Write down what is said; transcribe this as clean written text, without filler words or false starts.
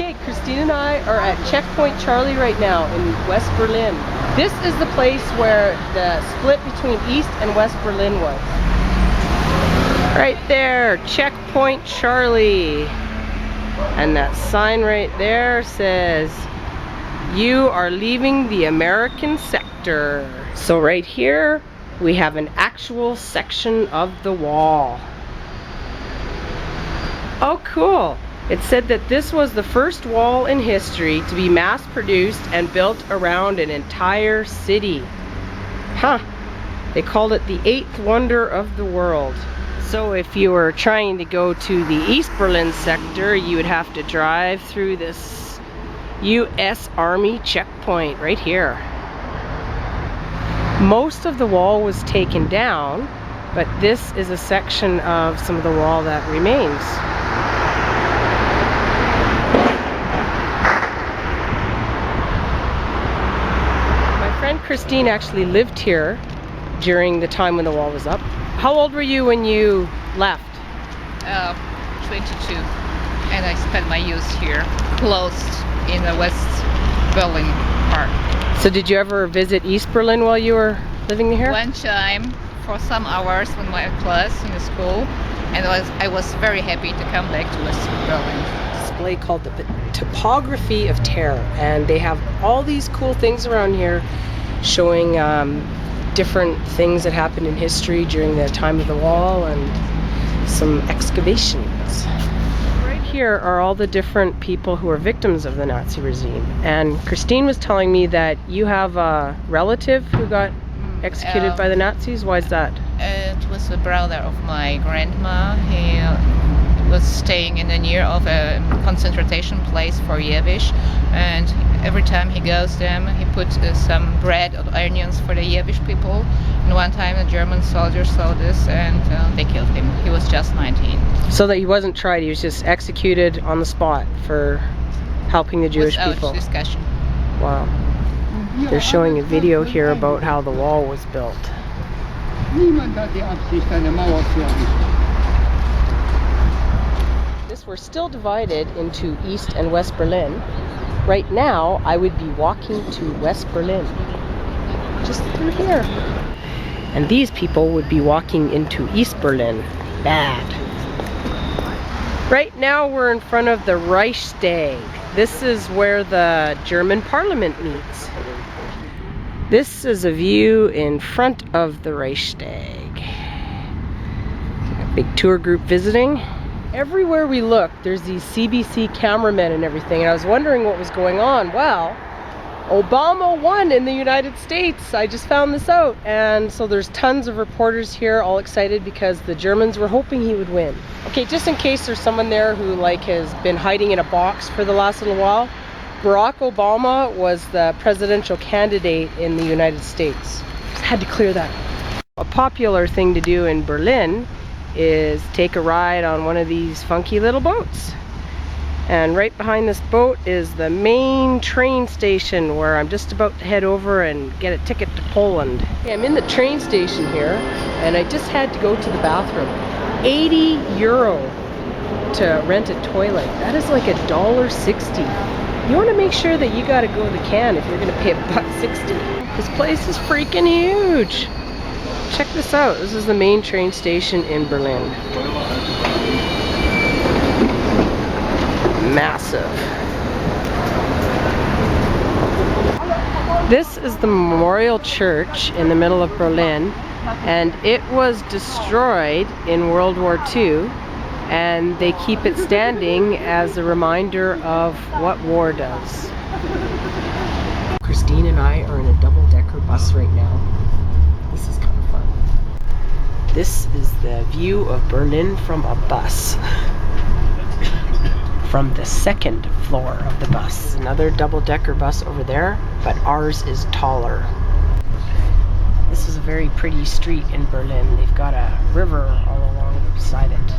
Okay, Christine and I are at Checkpoint Charlie right now in West Berlin. This is the place where the split between East and West Berlin was. Right there, Checkpoint Charlie. And that sign right there says, "You are leaving the American sector." So right here, we have an actual section of the wall. Oh, cool. It said that this was the first wall in history to be mass produced and built around an entire city. Huh. They called it the 8th wonder of the world. So if you were trying to go to the East Berlin sector, you would have to drive through this US Army checkpoint right here. Most of the wall was taken down, but this is a section of some of the wall that remains. Christine actually lived here during the time when the wall was up. How old were you when you left? 22, and I spent my youth here, close in the West Berlin part. So did you ever visit East Berlin while you were living here? One time for some hours with my class in the school, and I was very happy to come back to West Berlin. Display called the Topography of Terror, and they have all these cool things around here showing different things that happened in history during the time of the wall and some excavations. Right here are all the different people who are victims of the Nazi regime. And Christine was telling me that you have a relative who got executed by the Nazis. Why is that? It was the brother of my grandma. He was staying in the near of a concentration place for Jewish, and every time he goes there, he puts some bread or onions for the Jewish people. And one time the German soldiers saw this and they killed him. He was just 19. So that he wasn't tried, he was just executed on the spot for helping the Jewish people. Without discussion. Wow. They're showing a video here about how the wall was built. We're still divided into East and West Berlin. Right now, I would be walking to West Berlin, just through here. And these people would be walking into East Berlin. Bad. Right now, we're in front of the Reichstag. This is where the German parliament meets. This is a view in front of the Reichstag. A big tour group visiting. Everywhere we look, there's these CBC cameramen and everything, and I was wondering what was going on. Well, Obama won in the United States. I just found this out, and so there's tons of reporters here all excited because the Germans were hoping he would win. Okay, just in case there's someone there who has been hiding in a box for the last little while, Barack Obama was the presidential candidate in the United States. Just had to clear that. A popular thing to do in Berlin is take a ride on one of these funky little boats. And right behind this boat is the main train station where I'm just about to head over and get a ticket to Poland. Okay, I'm in the train station here and I just had to go to the bathroom. 80 euro to rent a toilet. That is like $1.60. You want to make sure that you got to go to the can if you're going to pay $1.60. This place is freaking huge. Check this out. This is the main train station in Berlin. Massive. This is the Memorial Church in the middle of Berlin, and it was destroyed in World War II, and they keep it standing as a reminder of what war does. Christine and I are in a double-decker bus right now. This is kind of fun. This is the view of Berlin from a bus. From the second floor of the bus. Another double-decker bus over there, but ours is taller. This is a very pretty street in Berlin. They've got a river all along beside it.